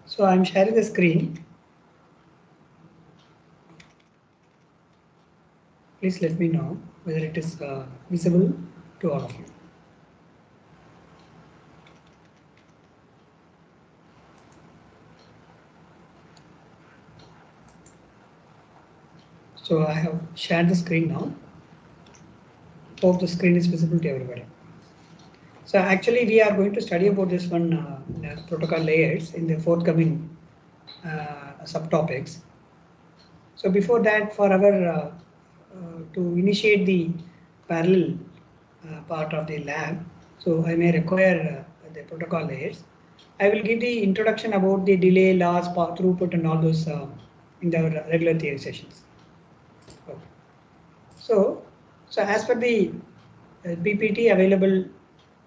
So I'm sharing the screen. Please let me know whether it is visible to all of you. So I have shared the screen now. Hope the screen is visible to everybody. So actually we are going to study about this one protocol layers in the forthcoming subtopics. So before that, for our to initiate the parallel part of the lab, so I may require the protocol layers. I will give the introduction about the delay, loss, throughput, and all those in our regular theory sessions. Okay. So as per the PPT available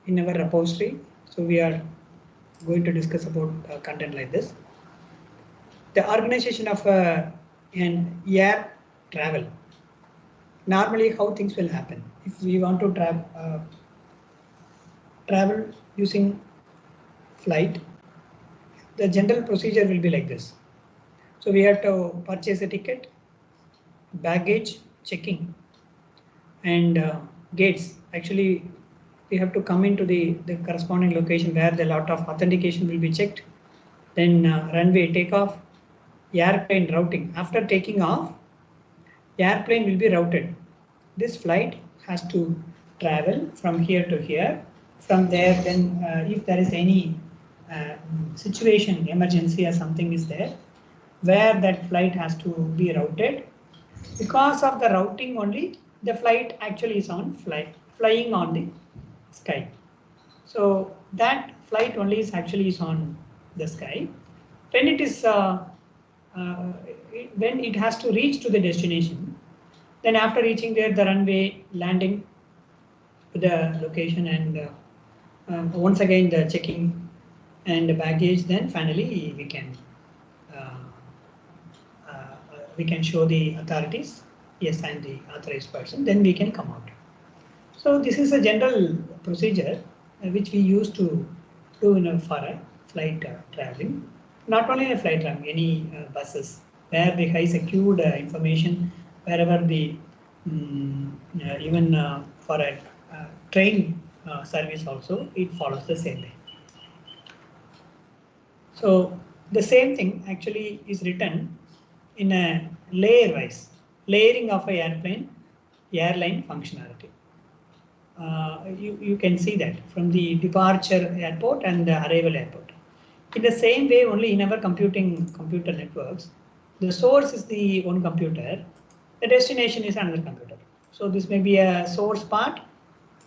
in our repository, so we are going to discuss about content like this. The organization of an air travel. Normally, how things will happen if we want to travel using flight, the general procedure will be like this. So we have to purchase a ticket, baggage checking, and gates. Actually, we have to come into the corresponding location where the lot of authentication will be checked. Then runway takeoff, airplane routing. After taking off, airplane will be routed. This flight has to travel from here to here. From there, then if there is any situation, emergency or something is there, where that flight has to be routed. Because of the routing only, the flight actually is on flying on the sky. So that flight only is actually is on the sky. When it is when it has to reach to the destination, then after reaching there, the runway landing to the location, and once again the checking and the baggage, then finally we can show the authorities, yes, and the authorized person, then we can come out. So this is a general procedure which we used to do for a flight traveling. Not only in a flight traveling, any buses where the high secured information, wherever the even for a train service also, it follows the same way. So the same thing actually is written in a layer wise, layering of a airline functionality. You can see that from the departure airport and the arrival airport. In the same way, only in our computer networks, the source is the one computer, the destination is another computer. So this may be a source part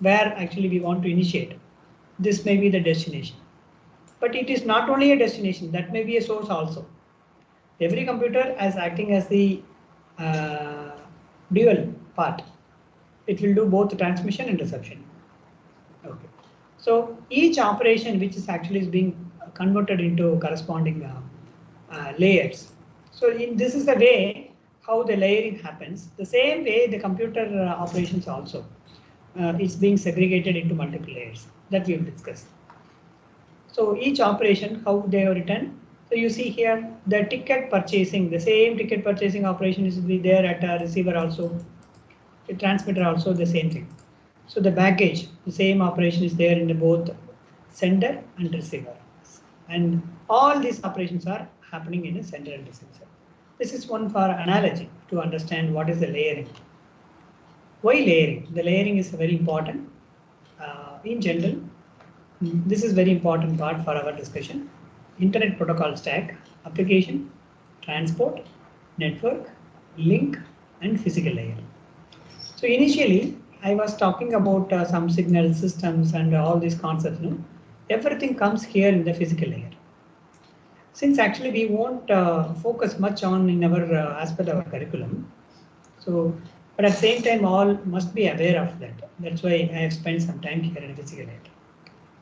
where actually we want to initiate. This may be the destination. But it is not only a destination, that may be a source also. Every computer is acting as the dual part. It will do both transmission and reception. Okay. So each operation which is actually being converted into corresponding layers. So this is the way how the layering happens. The same way the computer operations also is being segregated into multiple layers that we have discussed. So each operation, how they are written. So you see here the ticket purchasing, the same ticket purchasing operation is be there at a receiver also. The transmitter also the same thing. So the baggage, the same operation is there in the both sender and receiver. And all these operations are happening in a sender and receiver. This is one for analogy to understand what is the layering. Why layering? The layering is very important. In general, this is very important part for our discussion. Internet protocol stack, application, transport, network, link, and physical layer. So initially, I was talking about some signal systems and all these concepts. No? Everything comes here in the physical layer. Since actually we won't focus much on in our as per our curriculum. So, but at the same time, all must be aware of that. That's why I have spent some time here in the physical layer.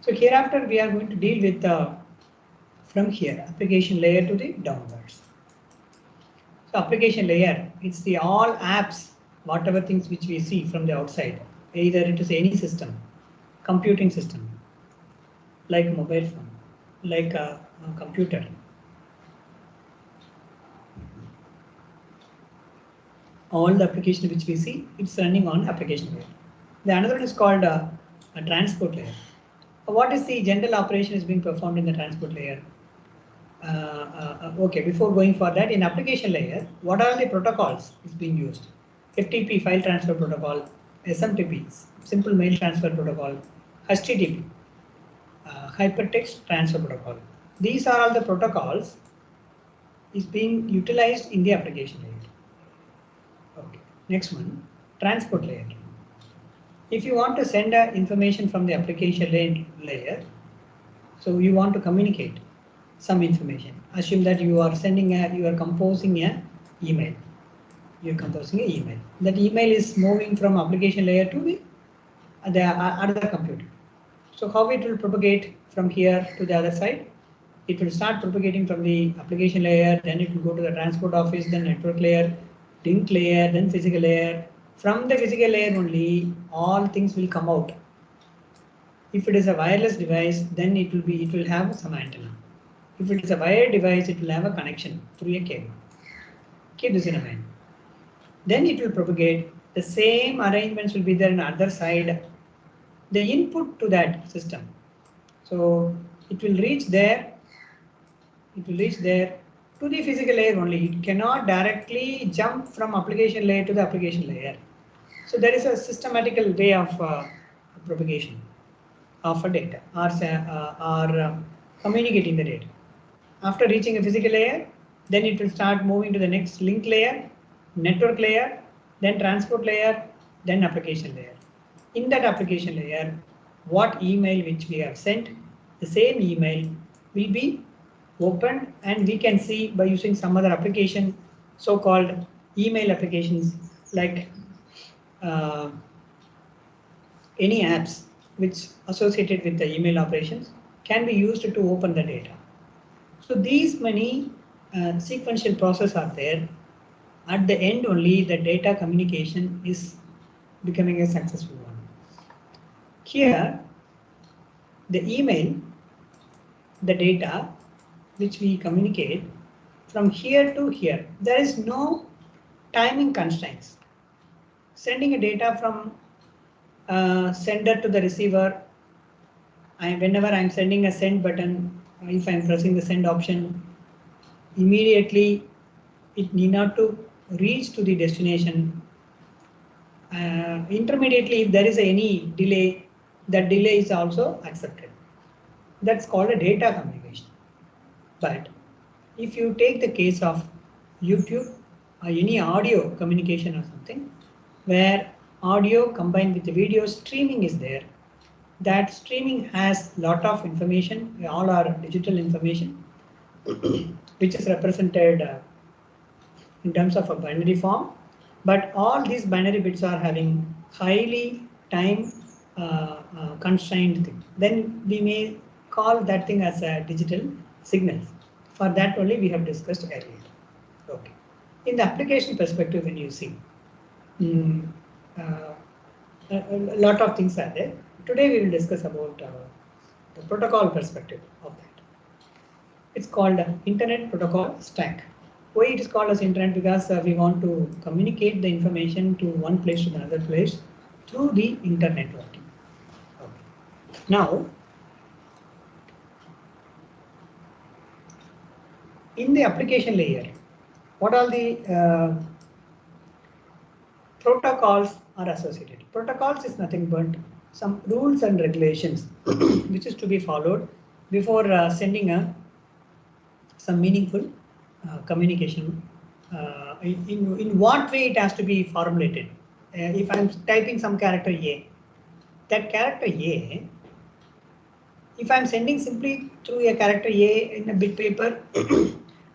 So hereafter, we are going to deal with from here application layer to the downwards. So application layer, it's the all apps, whatever things which we see from the outside, either it is any system, computing system, like mobile phone, like a computer. All the application which we see, it's running on application layer. The another one is called a transport layer. What is the general operation is being performed in the transport layer? Okay, before going for that, in application layer, what are the protocols is being used? FTP, file transfer protocol, SMTP, simple mail transfer protocol, HTTP, hypertext transfer protocol. These are all the protocols is being utilized in the application layer. Okay, next one, transport layer. If you want to send information from the application layer, so you want to communicate some information. Assume that you are sending you are composing a email. You're composing an email. That email is moving from application layer to the other computer. So how it will propagate from here to the other side? It will start propagating from the application layer, then it will go to the transport office, then network layer, link layer, then physical layer. From the physical layer only, all things will come out. If it is a wireless device, then it will have some antenna. If it is a wired device, it will have a connection through a cable. Keep this in mind. Then it will propagate. The same arrangements will be there on the other side. The input to that system. So it will reach there. It will reach there to the physical layer only. It cannot directly jump from application layer to the application layer. So there is a systematical way of propagation of a data or communicating the data. After reaching a physical layer, then it will start moving to the next link layer, network layer, then transport layer, then application layer. In that application layer, what email which we have sent, the same email will be opened and we can see by using some other application, so-called email applications like any apps which associated with the email operations can be used to open the data. So these many sequential processes are there. At the end only the data communication is becoming a successful one. Here the email, the data which we communicate from here to here, there is no timing constraints. Sending a data from sender to the receiver, whenever I'm sending a send button, if I'm pressing the send option, immediately it need not to reach to the destination. Intermediately, if there is any delay, that delay is also accepted. That's called a data communication. But if you take the case of YouTube or any audio communication or something, where audio combined with the video streaming is there, that streaming has lot of information, all are digital information, which is represented in terms of a binary form. But all these binary bits are having highly time constrained thing. Then we may call that thing as a digital signal. For that only we have discussed earlier. Okay. In the application perspective, when you see, a lot of things are there. Today we will discuss about the protocol perspective of that. It's called Internet Protocol Stack. Why it is called as internet? Because we want to communicate the information to one place to another place through the internet networking. Okay. Now, in the application layer, what all the protocols are associated? Protocols is nothing but some rules and regulations which is to be followed before sending some meaningful communication. In what way it has to be formulated? If I'm typing some character A, that character A, if I'm sending simply through a character A in a bit paper,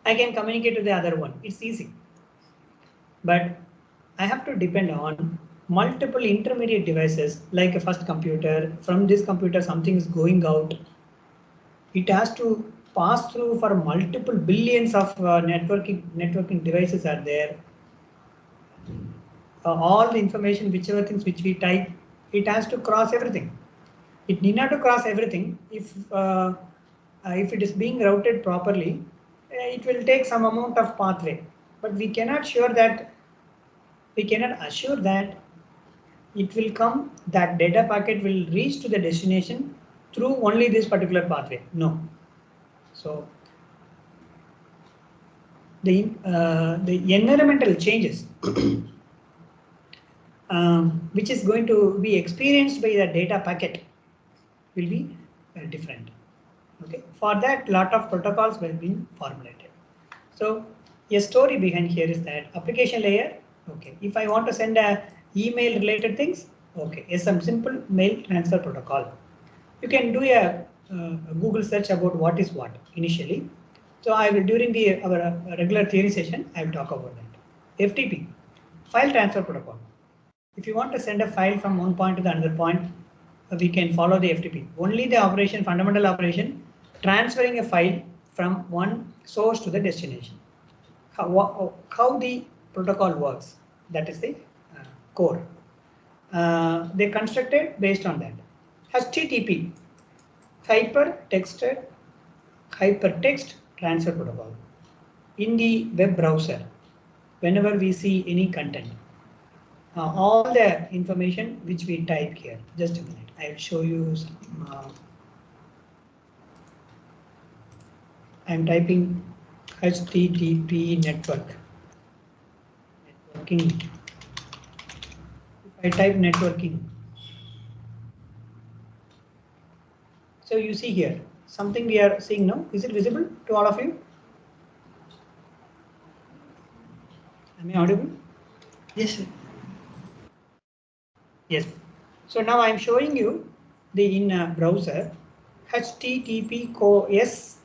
I can communicate to the other one. It's easy. But I have to depend on multiple intermediate devices like a first computer. From this computer, something is going out. It has to pass through for multiple billions of networking devices are there. All the information, whichever things which we type, it has to cross everything. It need not to cross everything. If it is being routed properly, it will take some amount of pathway. But we cannot assure that it will come, that data packet will reach to the destination through only this particular pathway. No. So the environmental changes which is going to be experienced by the data packet will be different. Okay. For that, lot of protocols will be formulated. So a story behind here is that application layer. Okay. If I want to send a email related things, okay, is some simple mail transfer protocol. You can do a Google search about what is what initially. So I will, during our regular theory session, I will talk about that. FTP, file transfer protocol. If you want to send a file from one point to the another point, we can follow the FTP. Only the operation, fundamental operation, transferring a file from one source to the destination. How the protocol works, that is the core. They constructed based on that. HTTP, hypertext transfer protocol. In the web browser, whenever we see any content, all the information which we type here, just a minute, I will show you some, I'm typing HTTP networking. If I type networking, so you see here, something we are seeing now. Is it visible to all of you? Am I audible? Yes, sir. Yes. So now I'm showing you the in browser https://.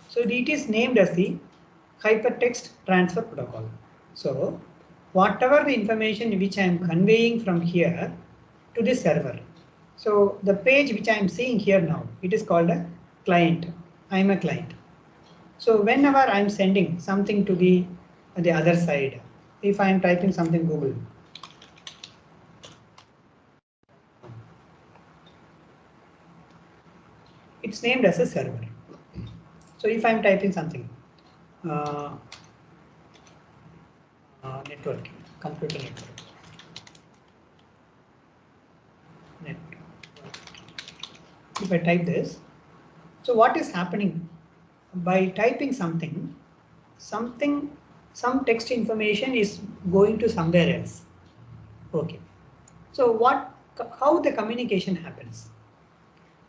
So it is named as the hypertext transfer protocol. So whatever the information which I am conveying from here to the server. So the page which I am seeing here now, it is called a client. I am a client. So whenever I am sending something to the other side, if I am typing something Google, it's named as a server. So if I'm typing something, networking, computer network. If I type this, so what is happening by typing something, some text information is going to somewhere else. Okay. So how the communication happens?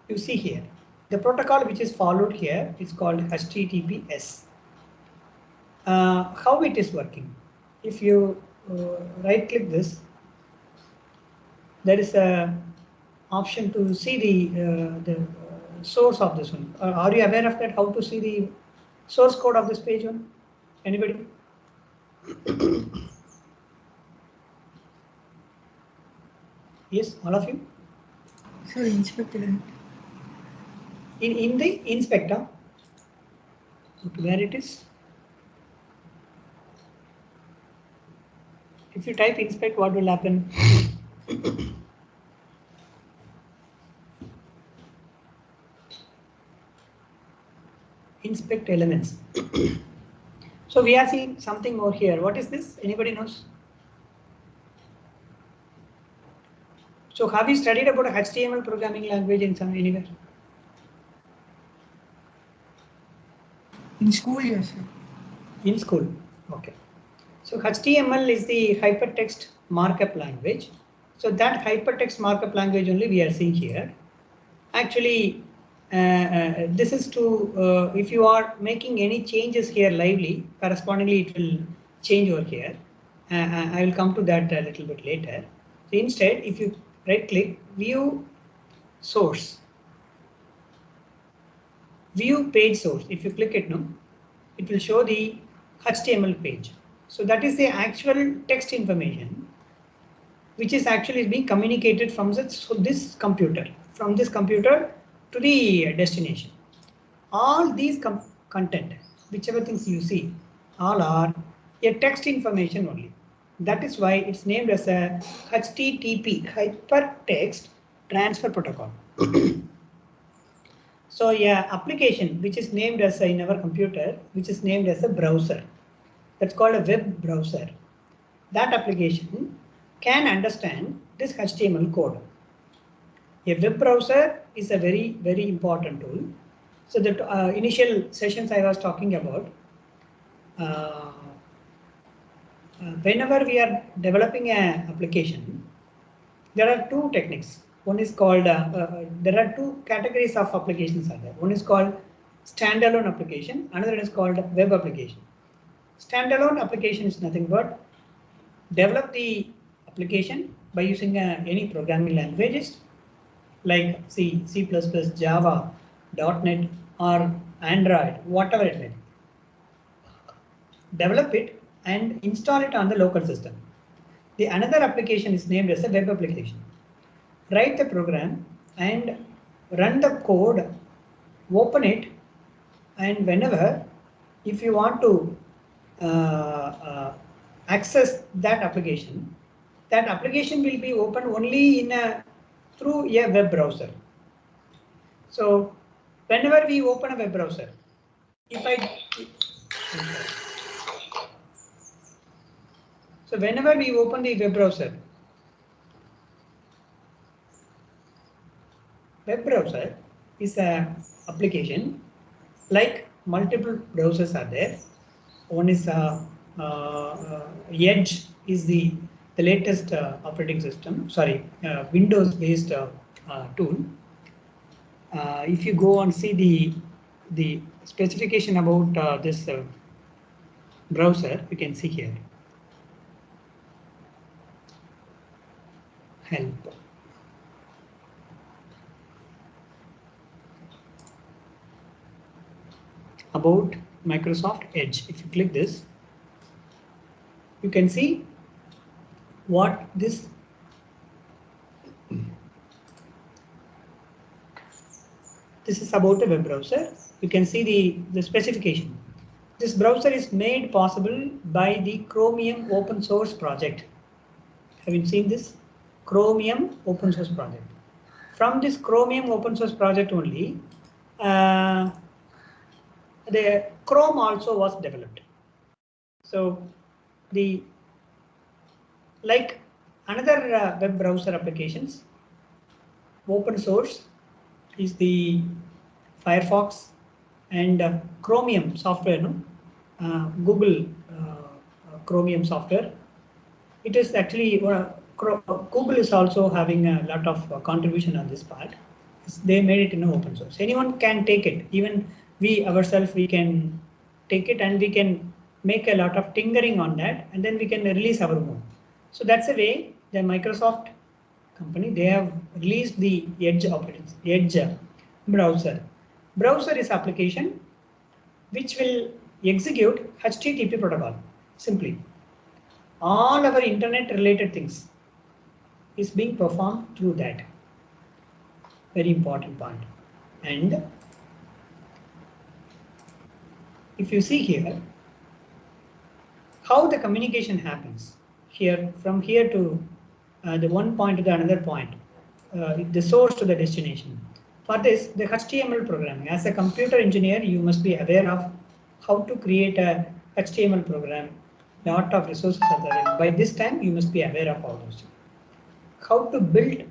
You see here, the protocol which is followed here is called HTTPS. How it is working? If you right click this, there is a option to see the source of this one. Are you aware of that? How to see the source code of this page one? Anybody? Yes, all of you? Sorry, inspector. In the inspector, where it is? If you type inspect, what will happen? Inspect elements. So we are seeing something more here. What is this? Anybody knows? So have you studied about a HTML programming language in some anywhere? In school, yes, sir. In school. Okay. So HTML is the hypertext markup language. So that hypertext markup language only we are seeing here. Actually, this is to, if you are making any changes here lively, correspondingly it will change over here. I will come to that a little bit later. So instead, if you right click, view source, view page source, if you click it now, it will show the HTML page. So that is the actual text information which is actually being communicated from this computer, to the destination. All these content, whichever things you see, all are a text information only. That is why it's named as a HTTP, Hypertext Transfer Protocol. So yeah, application which is named as in our computer, which is named as a browser. That's called a web browser. That application can understand this HTML code. A web browser is a very, very important tool. So the initial sessions I was talking about, whenever we are developing an application, there are two techniques. One is called, there are two categories of applications are there. One is called standalone application, another is called web application. Standalone application is nothing but develop the application by using any programming languages like C, C++, Java, .NET or Android, whatever it may be. Develop it and install it on the local system. The another application is named as a web application. Write the program and run the code, open it, and whenever, if you want to access that application will be open only in through a web browser. So whenever we open a web browser, so whenever we open the web browser is a application like multiple browsers are there. One is Edge is the latest operating system. Sorry, Windows based tool. If you go and see the specification about this browser, you can see here. Help. About Microsoft Edge. If you click this, you can see what this is about a web browser. You can see the specification. This browser is made possible by the Chromium open source project. Have you seen this? Chromium open source project. From this Chromium open source project only, the Chrome also was developed. So like another web browser applications, open source is the Firefox and Chromium software, no? Google Chromium software. It is actually Google is also having a lot of contribution on this part. They made it in open source. Anyone can take it. Even we ourselves, we can take it and we can make a lot of tinkering on that, and then we can release our own. So that's the way the Microsoft company, they have released the Edge operations, Edge browser. Browser is application which will execute HTTP protocol simply. All our internet related things is being performed through that. Very important point. And if you see here, how the communication happens here, from here to the one point to the another point, the source to the destination. For this, the HTML programming, as a computer engineer, you must be aware of how to create a HTML program, lot of resources are there. By this time, you must be aware of all those. How to build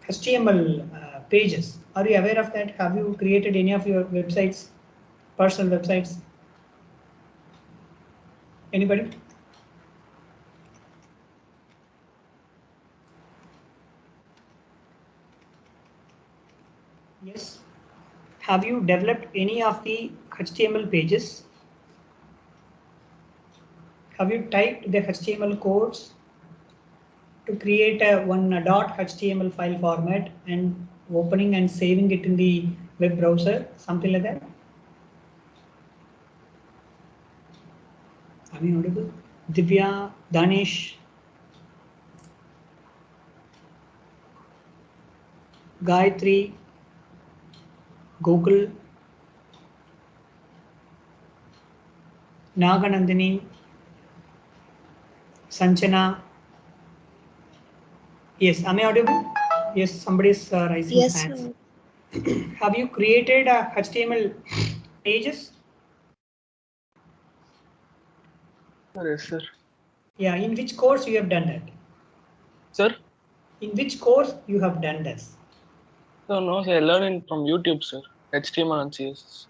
HTML pages. Are you aware of that? Have you created any of your websites, personal websites? Anybody? Yes. Have you developed any of the HTML pages? Have you typed the HTML codes to create a .html file format and opening and saving it in the web browser, something like that? Are you audible? Divya, Danish, Gayatri, Google, Naganandini, Sanchana. Yes, am I audible? Yes, somebody is raising hands. Have you created HTML pages? Yes, sir. Yeah, in which course you have done that? Sir? In which course you have done this? No, sir, I learned from YouTube, sir. HTML and CSS.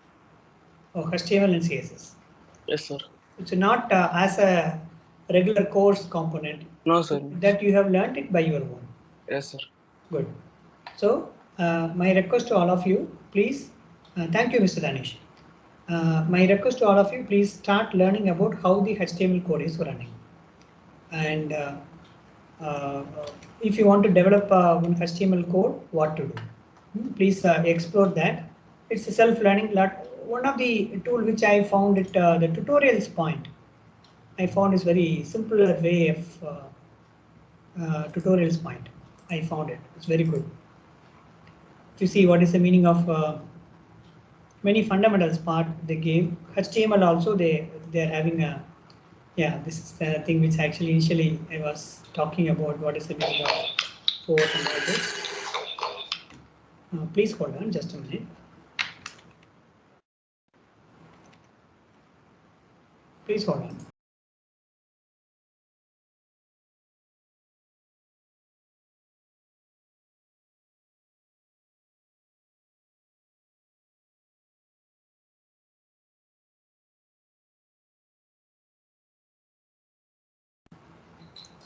Oh, HTML and CSS. Yes, sir. It's not as a regular course component. No, sir. That you have learned it by your own. Yes, sir. Good. So my request to all of you, please, thank you, Mr. Danish. My request to all of you, please start learning about how the HTML code is running. And if you want to develop one HTML code, what to do? Please explore that. It's a self-learning. One of the tool which I found it, the tutorials point, I found is very simpler way of tutorials point. I found it. It's very good. If you see what is the meaning of many fundamentals part they gave. HTML also they are having a, yeah, this is the thing which actually initially I was talking about, what is the meaning of port and all this. Please hold on just a minute. Please hold on.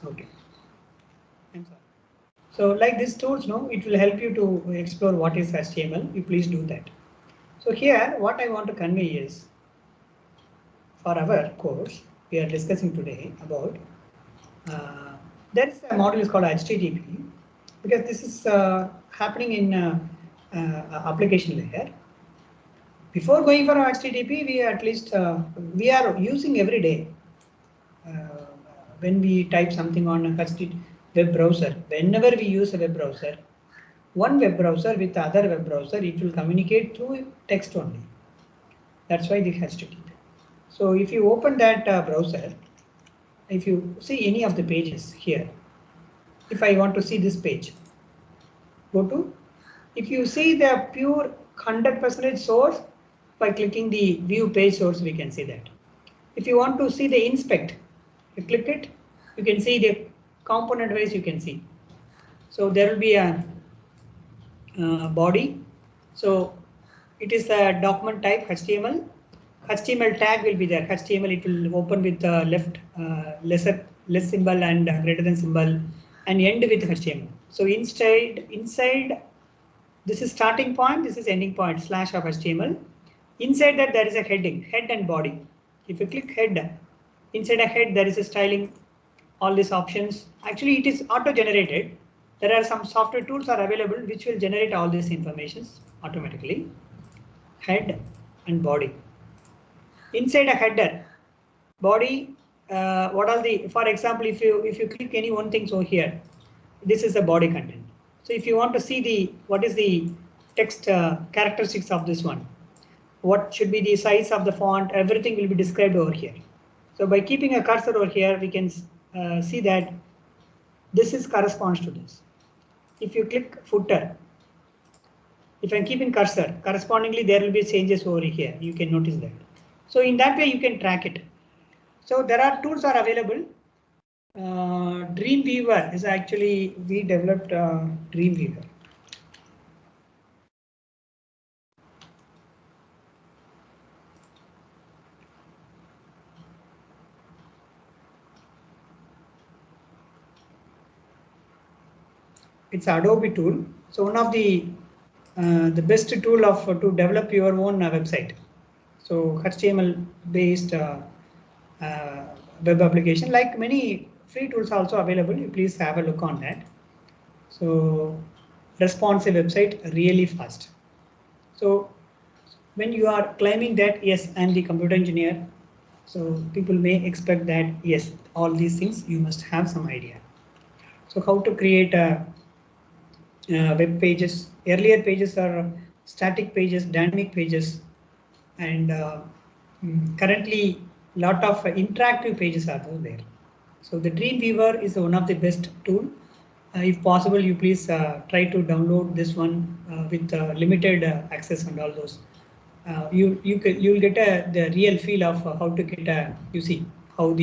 Okay. I'm sorry. So like these tools, no, it will help you to explore what is HTML. You please do that. So here, what I want to convey is, for our course, we are discussing today about there is a module is called HTTP, because this is happening in application layer. Before going for HTTP, we at least we are using every day. When we type something on a web browser, whenever we use a web browser, one web browser with the other web browser, it will communicate through text only. That's why it has to keep. So if you open that browser, if you see any of the pages here, if I want to see this page, go to, if you see the pure 100% source, by clicking the view page source, we can see that. If you want to see the inspect, you click it, you can see the component wise, you can see. So there will be a body. So it is a document type HTML. HTML tag will be there. HTML, it will open with the left less symbol and greater than symbol, and end with HTML. So inside this is starting point, this is ending point / of HTML. Inside that there is a heading, head and body. If you click head, inside a head there is a styling, all these options. Actually it is auto-generated. There are some software tools are available which will generate all these informations automatically. Head and body. Inside a header, body, what are the, for example, if you click any one thing, so here, this is the body content. So if you want to see the, what is the text characteristics of this one, what should be the size of the font, everything will be described over here. So by keeping a cursor over here, we can see that this is corresponds to this. If you click footer, if I'm keeping cursor, correspondingly there will be changes over here. You can notice that. So in that way you can track it. So there are tools are available. Dreamweaver is actually, we developed Dreamweaver. It's Adobe tool. So one of the best tool of to develop your own website. So HTML based web application, like many free tools also available. You please have a look on that. So responsive website really fast. So when you are claiming that yes, I'm the computer engineer, so people may expect that yes, all these things you must have some idea. So how to create a web pages. Earlier pages are static pages, dynamic pages, and currently lot of interactive pages are there. So the Dreamweaver is one of the best tool. If possible, you please try to download this one with limited access and all those. You'll get the real feel of how to get you see how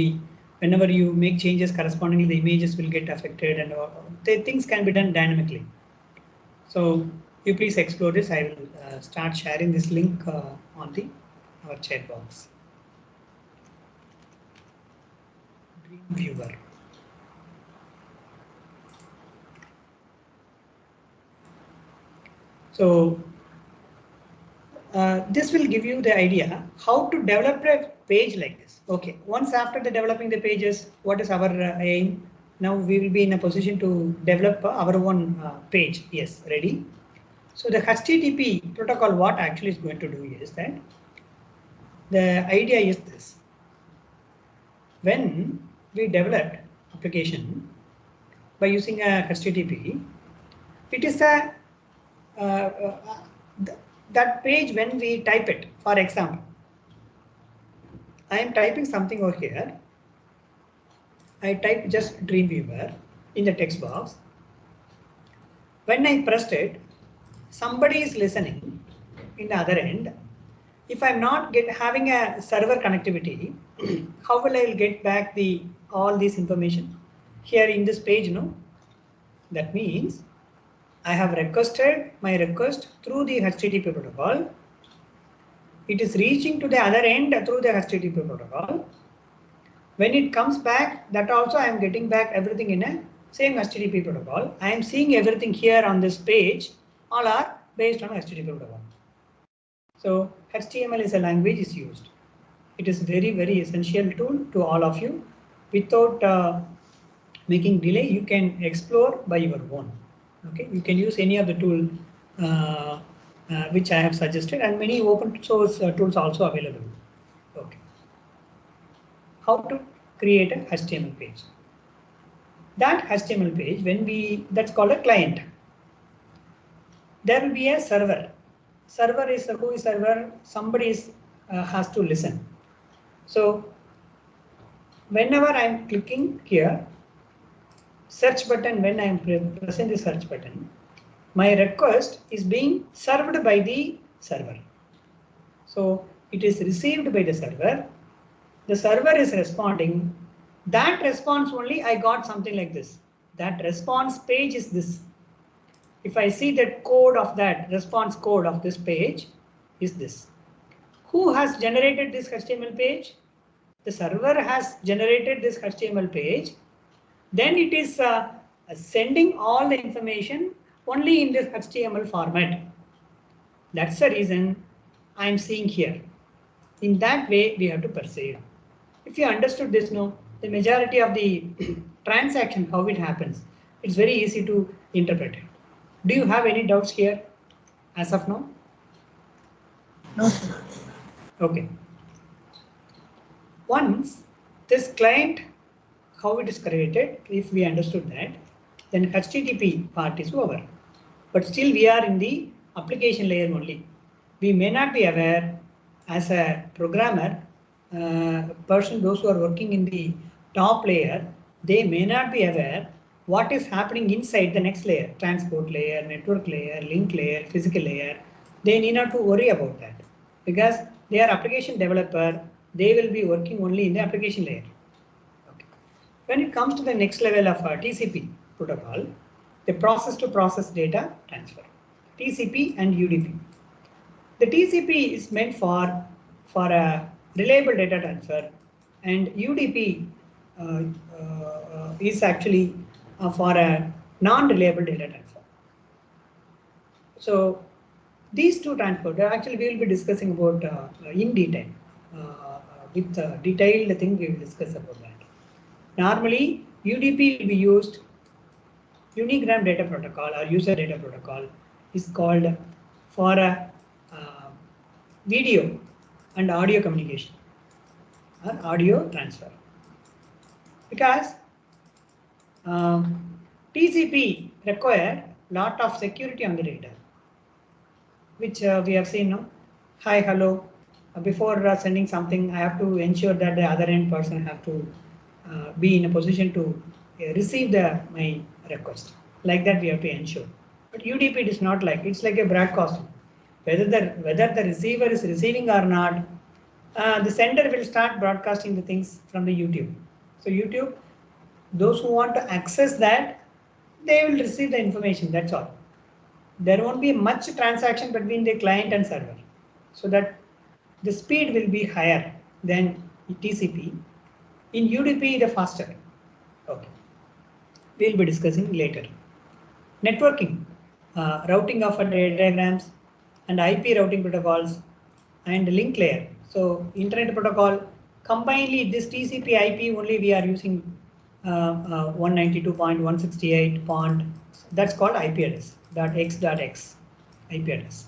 whenever you make changes correspondingly the images will get affected and the things can be done dynamically. So you please explore this. I will start sharing this link on our chat box. Dreamweaver. So this will give you the idea how to develop a page like this. Okay, once after the developing the pages, what is our aim? Now we will be in a position to develop our own page. Yes, ready. So the HTTP protocol, what actually is going to do is that the idea is this. When we developed application by using a HTTP, it is a that page when we type it. For example, I am typing something over here. I type just Dreamweaver in the text box. When I pressed it, somebody is listening in the other end. If I'm not having a server connectivity, how will I get back all this information here in this page? No, that means I have requested my request through the HTTP protocol. It is reaching to the other end through the HTTP protocol. When it comes back, that also I am getting back everything in a same HTTP protocol. I am seeing everything here on this page. All are based on HTTP protocol. So HTML is a language is used. It is very, very essential tool to all of you. Without making delay, you can explore by your own. Okay, you can use any of the tool which I have suggested, and many open source tools also available. Okay. How to create a HTML page? That HTML page, that's called a client. There will be a server. Server is who is server? Somebody has to listen. So whenever I am clicking here, search button, when I am pressing the search button, my request is being served by the server. So it is received by the server. The server is responding. That response only I got something like this. That response page is this. If I see that code of that response code of this page is this. Who has generated this HTML page? The server has generated this HTML page. Then it is sending all the information only in this HTML format. That's the reason I'm seeing here. In that way, we have to perceive. If you understood this now, the majority of the transaction, how it happens, it's very easy to interpret it. Do you have any doubts here as of now? No, sir. Okay. Once this client, how it is created, if we understood that, then HTTP part is over. But still we are in the application layer only. We may not be aware as a programmer, those who are working in the top layer, they may not be aware what is happening inside the next layer, transport layer, network layer, link layer, physical layer. They need not to worry about that because They are application developer. They will be working only in the application layer. Okay. When it comes to the next level of TCP protocol, the process-to-process data transfer, TCP and UDP. The TCP is meant for a reliable data transfer, and UDP is actually for a non-reliable data transfer. So these two transport, actually we will be discussing about in detail. With detailed thing we will discuss about that. Normally UDP will be used, Unigram data protocol or user data protocol is called for a video and audio communication or audio transfer, because TCP require lot of security on the data, which we have seen now. Hi, hello. Before sending something, I have to ensure that the other end person have to be in a position to receive my request. Like that, we have to ensure. But UDP it is not like, it's like a broadcasting. Whether the receiver is receiving or not, the sender will start broadcasting the things from the YouTube. So YouTube, those who want to access that, they will receive the information. That's all. There won't be much transaction between the client and server, so that the speed will be higher than TCP. In UDP, the faster. Okay, we'll be discussing later. Networking, routing of diagrams and IP routing protocols and link layer. So internet protocol, combinedly this TCP IP only we are using 192.168. That's called IP address, .x.x IP address.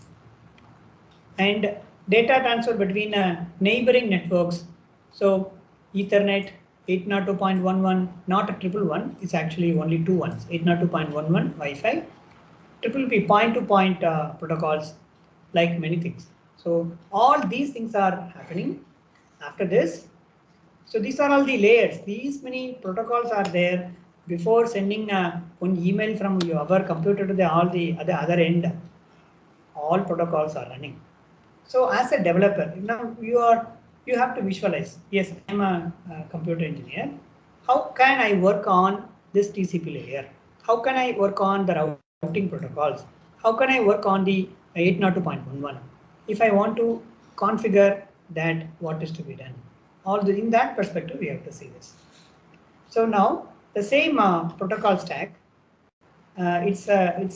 And data transfer between neighboring networks. So Ethernet 802.11, not a 111, it's actually only two ones, 802.11 Wi-Fi, TCP point-to-point protocols, like many things. So all these things are happening after this. So these are all the layers. These many protocols are there before sending one email from your computer to the other end. All protocols are running. So as a developer, now you have to visualize. Yes, I'm a computer engineer. How can I work on this TCP layer? How can I work on the routing protocols? How can I work on the 802.11? If I want to configure that, what is to be done? In that perspective, we have to see this. So now the same protocol stack, it's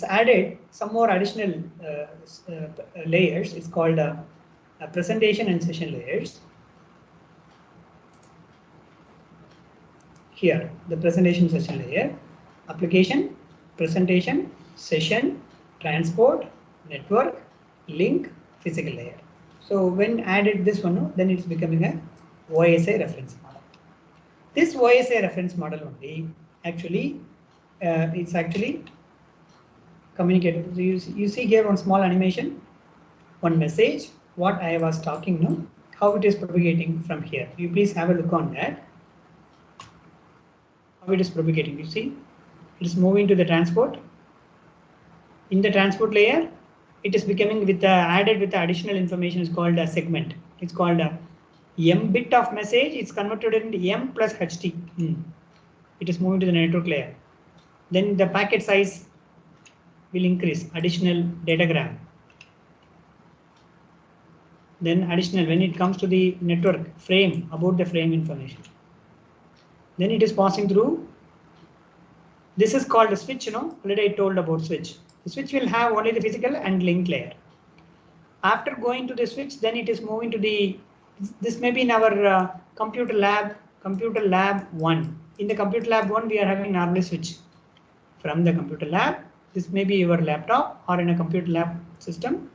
added some more additional layers. It's called presentation and session layers. Here, the presentation session layer, application, presentation, session, transport, network, link, physical layer. So when added this one, then it's becoming a OSI reference model. This OSI reference model only actually it's actually communicated. So you see here one small animation, one message, what I was talking now, how it is propagating from here. You please have a look on that. How it is propagating. You see, it is moving to the transport. In the transport layer, it is becoming with added with the additional information is called a segment. It's called a M bit of message. It's converted into M plus HT. It is moving to the network layer. Then the packet size will increase. Additional datagram. Then additional when it comes to the network frame, about the frame information. Then it is passing through. This is called a switch. Already I told about switch. The switch will have only the physical and link layer. After going to the switch, then it is moving to the. This may be in our computer lab 1. In the computer lab 1, we are having normally switch. From the computer lab, this may be your laptop or in a computer lab system.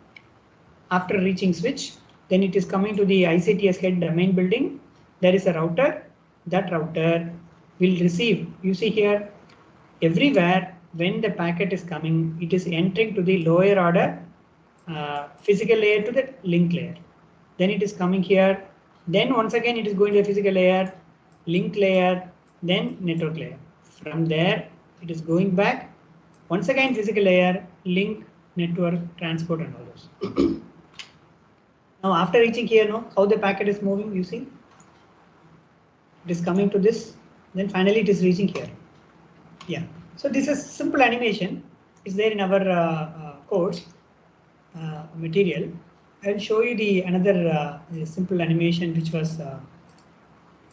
After reaching switch, then it is coming to the ICTS head main building. There is a router. That router will receive. You see here, everywhere when the packet is coming, it is entering to the lower order physical layer to the link layer. Then it is coming here. Then once again it is going to the physical layer, link layer, then network layer. From there it is going back. Once again physical layer, link, network, transport, and all those. Now after reaching here, no, how the packet is moving, you see? It is coming to this, then finally it is reaching here. Yeah, so this is simple animation. It's there in our course material. I will show you the another simple animation which was,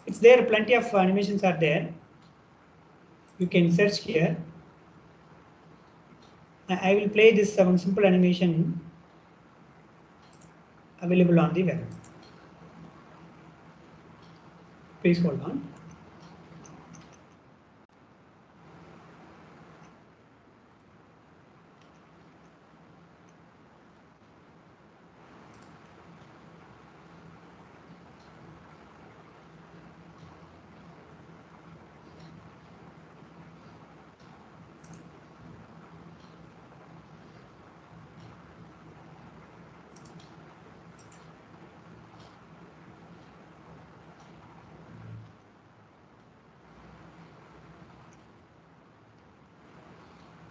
it's there, plenty of animations are there. You can search here. I will play this simple animation available on the web. Please hold on.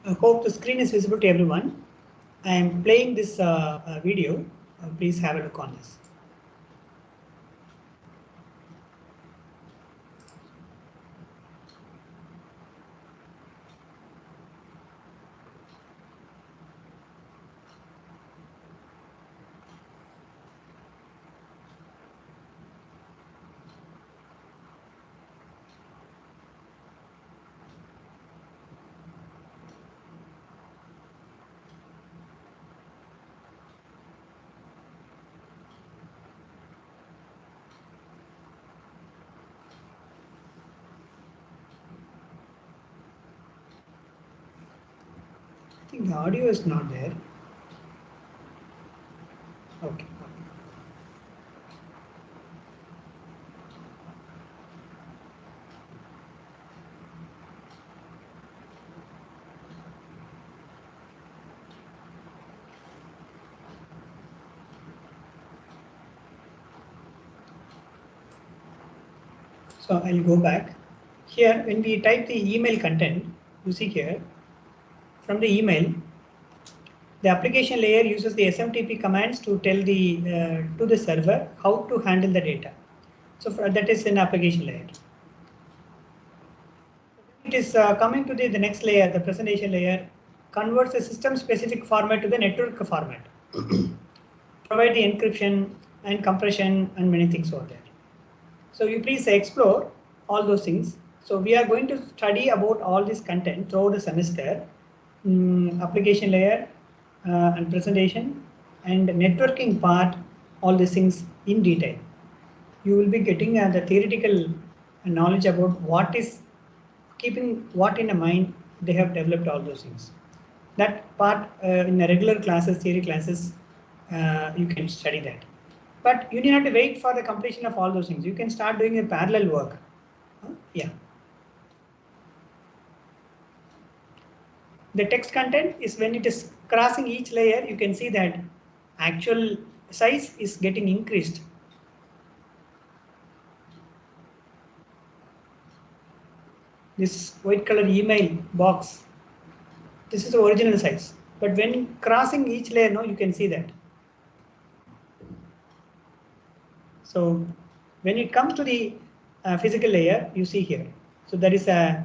I hope the screen is visible to everyone. I am playing this video. Please have a look on this. I think the audio is not there. Okay. So I'll go back. Here, when we type the email content, you see here, from the email, the application layer uses the SMTP commands to tell to the server how to handle the data. So that is an application layer. It is coming to the next layer, the presentation layer, converts the system-specific format to the network format. Provide the encryption and compression and many things over there. So you please explore all those things. So we are going to study about all this content throughout the semester, application layer and presentation and networking part, all these things in detail. You will be getting the theoretical knowledge about what is keeping what in mind. They have developed all those things. That part in the regular classes, theory classes, you can study that. But you need not to wait for the completion of all those things. You can start doing a parallel work. Yeah. The text content is when it is crossing each layer, you can see that actual size is getting increased. This white color email box, this is the original size. But when crossing each layer, no, you can see that. So when it comes to the physical layer, you see here. So there is a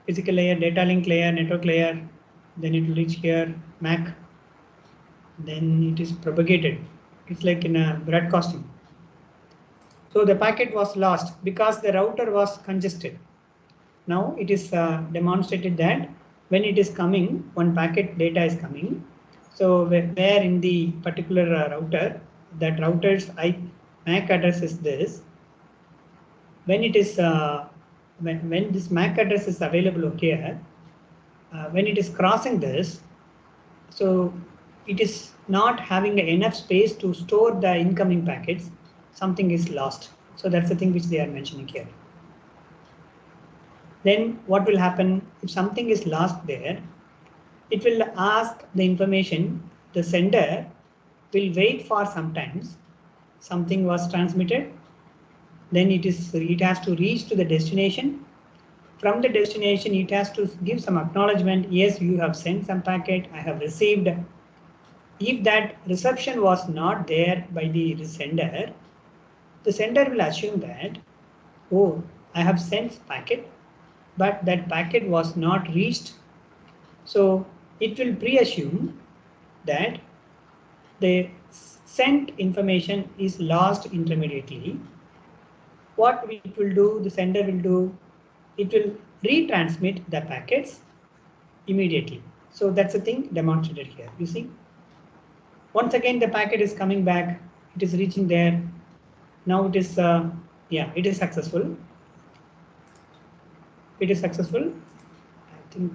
physical layer, data link layer, network layer, then it will reach here, MAC, then it is propagated. It's like in a broadcasting. So the packet was lost because the router was congested. Now it is demonstrated that when it is coming, one packet data is coming. So where in the particular router, that router's MAC address is this. When it is when this MAC address is available here, when it is crossing this, so it is not having enough space to store the incoming packets. Something is lost. So that's the thing which they are mentioning here. Then what will happen if something is lost there? It will ask the information. The sender will wait for sometimes. Something was transmitted. Then it has to reach to the destination. From the destination, it has to give some acknowledgement. Yes, you have sent some packet. I have received if that reception was not there by the sender will assume that, oh, I have sent packet, but that packet was not reached. So it will pre-assume that the sent information is lost intermediately. What it will do, the sender will do, it will retransmit the packets immediately. So that's the thing demonstrated here. You see, once again the packet is coming back, it is reaching there. Now it is, yeah, it is successful. It is successful. I think,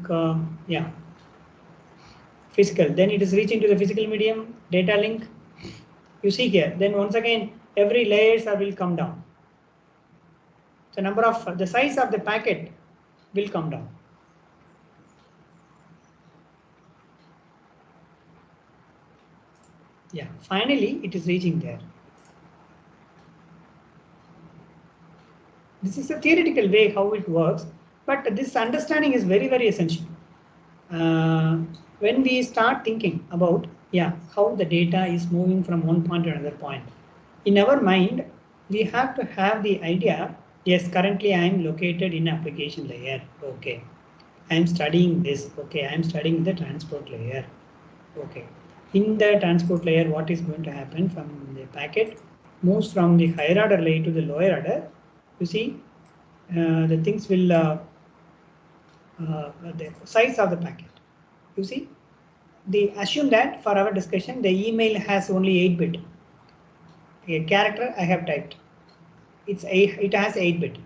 yeah, physical. Then it is reaching to the physical medium, data link. You see here. Then once again, every layers will come down. The number of the size of the packet will come down. Yeah, finally it is reaching there. This is a theoretical way how it works, but this understanding is very, very essential. When we start thinking about, yeah, how the data is moving from one point to another point, in our mind, we have to have the idea, yes, currently I am located in application layer. Okay. I am studying this. Okay. I am studying the transport layer. Okay. In the transport layer, what is going to happen from the packet moves from the higher order layer to the lower order. You see, the things will, the size of the packet. You see, they assume that for our discussion, the email has only 8-bit. A character I have typed. It has 8-bit.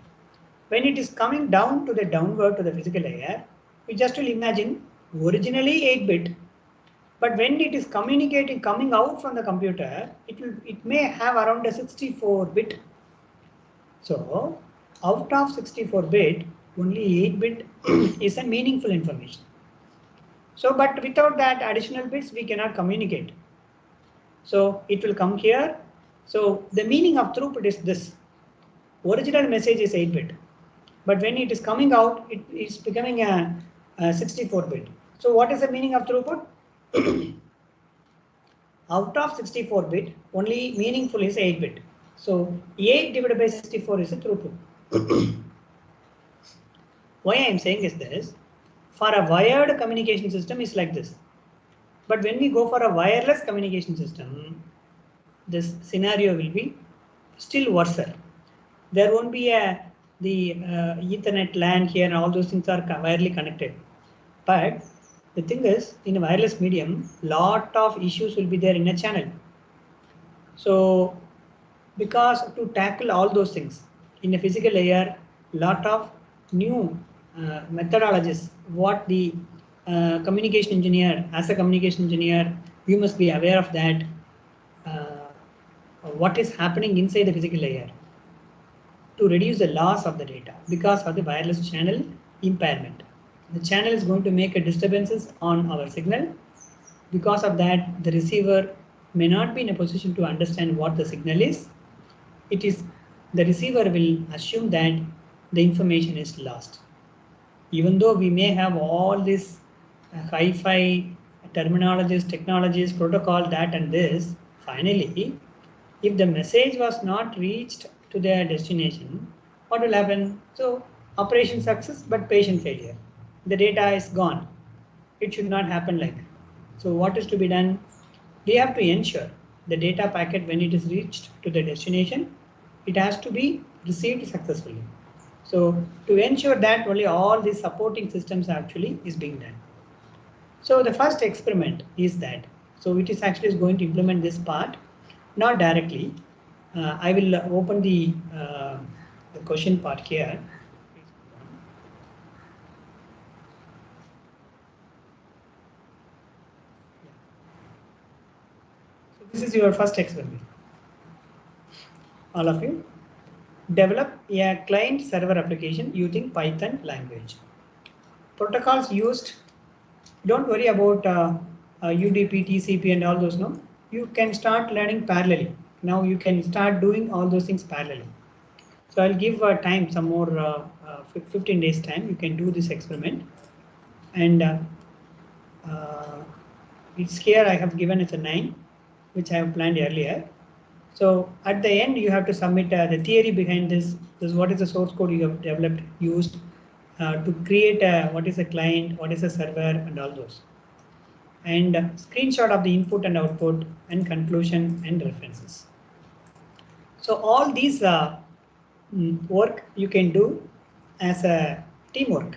When it is coming down to the downward to the physical layer, we just will imagine originally 8-bit, but when it is communicating, coming out from the computer, it may have around a 64-bit. So out of 64-bit, only 8-bit is a meaningful information. So, but without that additional bits, we cannot communicate. So it will come here. So the meaning of throughput is this. Original message is 8-bit, but when it is coming out, it is becoming a 64-bit. So what is the meaning of throughput? Out of 64-bit, only meaningful is 8-bit. So 8 divided by 64 is a throughput. Why I am saying is this, for a wired communication system is like this. But when we go for a wireless communication system, this scenario will be still worse. There won't be the Ethernet LAN here and all those things are wirely connected. But the thing is, in a wireless medium, lot of issues will be there in a channel. So because to tackle all those things in a physical layer, lot of new methodologies, what the communication engineer, as a communication engineer, you must be aware of that, what is happening inside the physical layer to reduce the loss of the data because of the wireless channel impairment. The channel is going to make a disturbances on our signal. Because of that, the receiver may not be in a position to understand what the signal is. It is the receiver will assume that the information is lost. Even though we may have all this hi-fi terminologies, technologies, protocol, that and this, finally, if the message was not reached to their destination, what will happen? So operation success, but patient failure. The data is gone. It should not happen like that. So what is to be done? We have to ensure the data packet, when it is reached to the destination, it has to be received successfully. So to ensure that, only all these supporting systems actually is being done. So the first experiment is that. So it is actually going to implement this part, not directly. I will open the question part here. So this is your first experiment. All of you. Develop a client server application using Python language. Protocols used, don't worry about UDP, TCP and all those, no. You can start learning parallelly. Now you can start doing all those things parallelly. So I'll give time, some more 15 days time, you can do this experiment. And it's here I have given it a 9, which I have planned earlier. So at the end, you have to submit the theory behind this. This is what is the source code you have developed, used to create what is a client, what is a server, and all those. And screenshot of the input and output, and conclusion and references. So all these work you can do as a teamwork.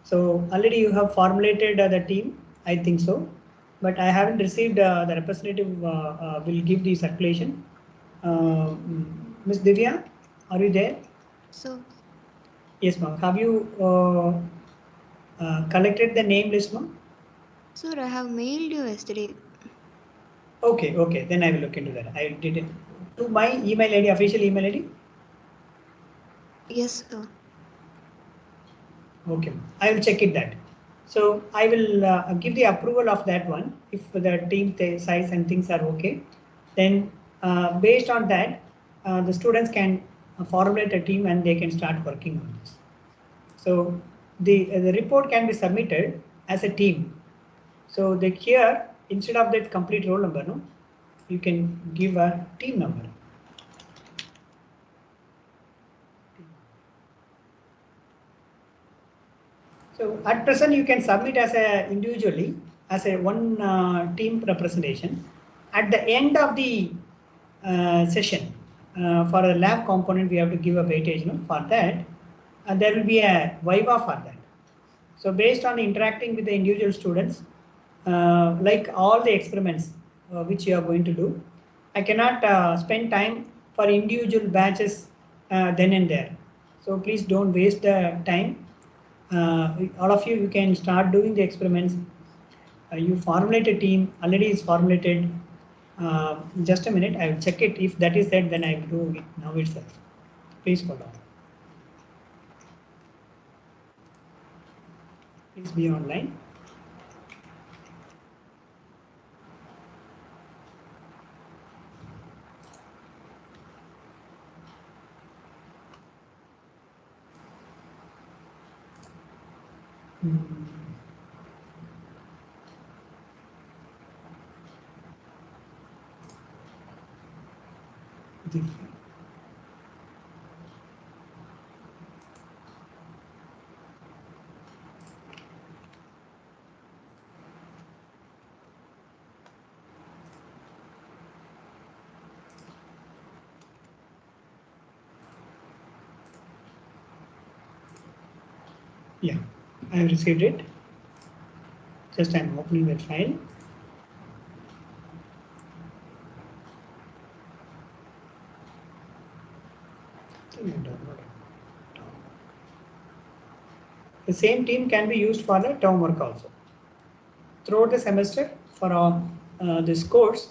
So already you have formulated the team, I think so, but I haven't received the representative will give the circulation. Ms. Divya, are you there? So, Yes, ma'am. Have you collected the name list, ma'am? sir, I have mailed you yesterday. Okay, okay. Then I will look into that. I did it to my email ID, official email ID. Yes, sir. Okay, I will check it that. So I will give the approval of that one. If the team size and things are okay, then based on that, the students can formulate a team and they can start working on this. So the report can be submitted as a team. So the here, instead of that complete roll number, no, you can give a team number. So at present, you can submit as a individually as a one team representation. At the end of the session, for a lab component, we have to give a weightage, no, for that, and there will be a viva for that. So based on interacting with the individual students, like all the experiments which you are going to do, I cannot spend time for individual batches then and there. So please don't waste the time. All of you can start doing the experiments. You formulate a team, already is formulated. Just a minute, I will check it. If that is said, then I will do it now itself. Please hold on. Please be online. Yeah, I have received it. Just I'm opening that file. The same team can be used for the term work also. Throughout the semester for this course,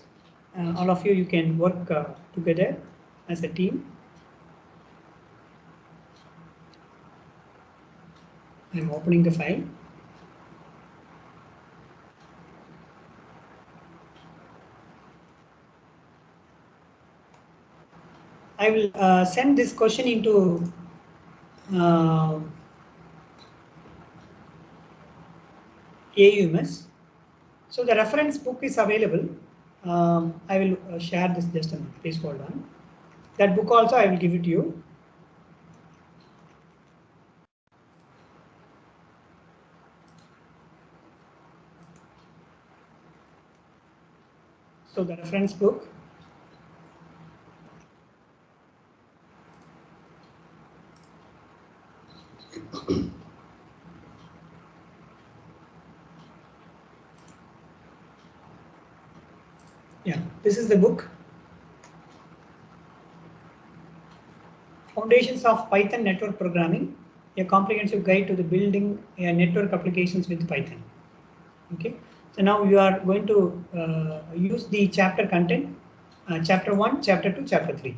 all of you can work together as a team. I'm opening the file. I will send this question into AUMS. So the reference book is available. I will share this just a minute. Please hold on. That book also I will give it to you. So the reference book. Yeah, this is the book. Foundations of Python Network Programming, a comprehensive guide to the building network applications with Python. Okay, so now you are going to use the chapter content, chapter 1, chapter 2, chapter 3.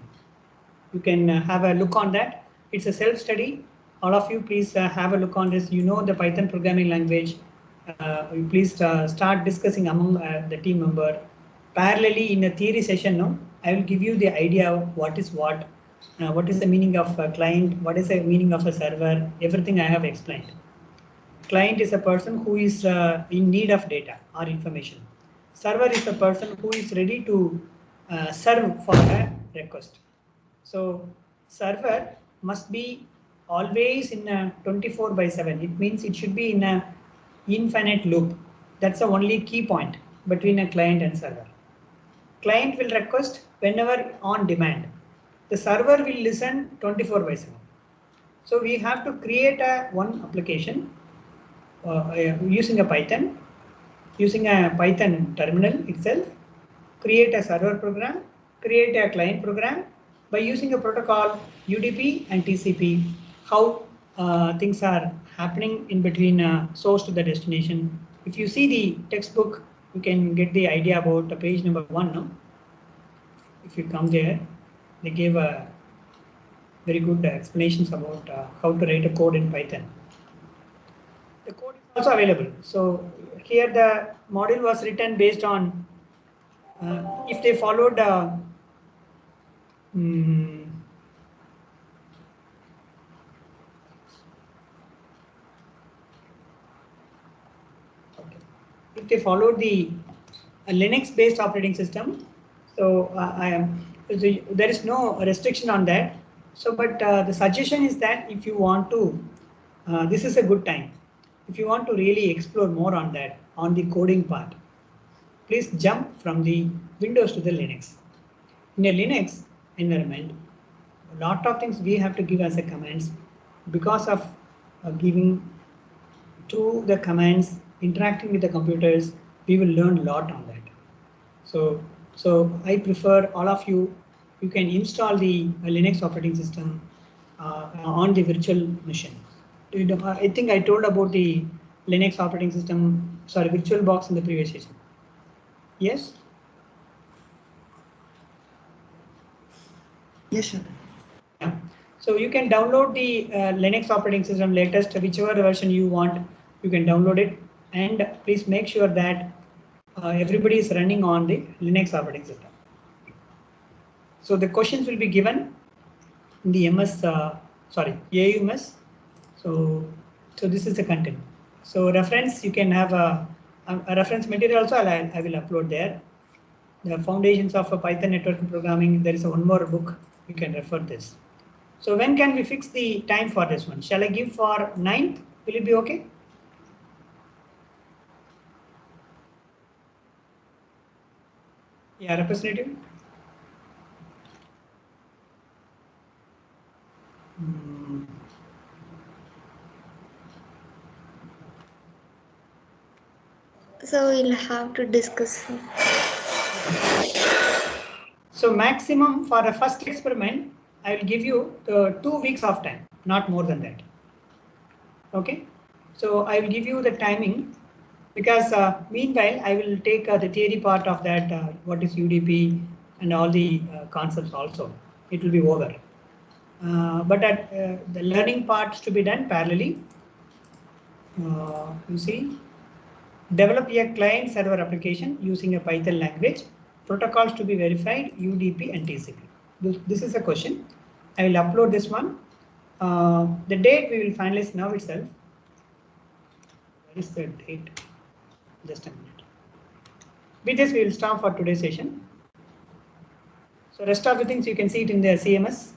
You can have a look on that. It's a self-study. All of you please have a look on this. You know the Python programming language. You please start discussing among the team member. Parallelly in a theory session, no, I will give you the idea of what is the meaning of a client, what is the meaning of a server, everything I have explained. Client is a person who is in need of data or information. Server is a person who is ready to serve for a request. So server must be always in a 24/7. It means it should be in a infinite loop. That's the only key point between a client and server. Client will request whenever on demand. The server will listen 24/7. So we have to create a one application using a Python, using a Python terminal itself, create a server program, create a client program by using a protocol UDP and TCP, how things are happening in between source to the destination. If you see the textbook, you can get the idea about page number 1. No? If you come there, they gave a very good explanations about how to write a code in Python. The code is also available. So here the module was written based on if they followed if they followed the Linux based operating system, so there is no restriction on that. So but the suggestion is that if you want to, this is a good time. If you want to really explore more on that, on the coding part, please jump from the Windows to the Linux. In a Linux environment, a lot of things we have to give as a commands because of giving through the commands, interacting with the computers, we will learn a lot on that. So I prefer all of you can install the Linux operating system on the virtual machine. I think I told about the Linux operating system, sorry, VirtualBox in the previous session. Yes? Yes, sir. Yeah. So you can download the Linux operating system latest, whichever version you want, you can download it. And please make sure that everybody is running on the Linux operating system. So the questions will be given in the AUMS. So this is the content. So reference, you can have a reference material also. I will upload there. The foundations of a Python network programming. There is one more book. You can refer this. So when can we fix the time for this one? Shall I give for 9th? Will it be okay? Yeah, representative. So we'll have to discuss. So maximum for a first experiment, I will give you 2 weeks of time, not more than that. Okay. So I will give you the timing because meanwhile I will take the theory part of that, what is UDP and all the concepts also. It will be over. But the learning parts to be done parallelly. You see, develop a client server application using a Python language. Protocols to be verified, UDP and TCP. This is a question. I will upload this one. The date we will finalize now itself. Where is the date? Just a minute. With this, we will stop for today's session. So rest of the things you can see it in the CMS.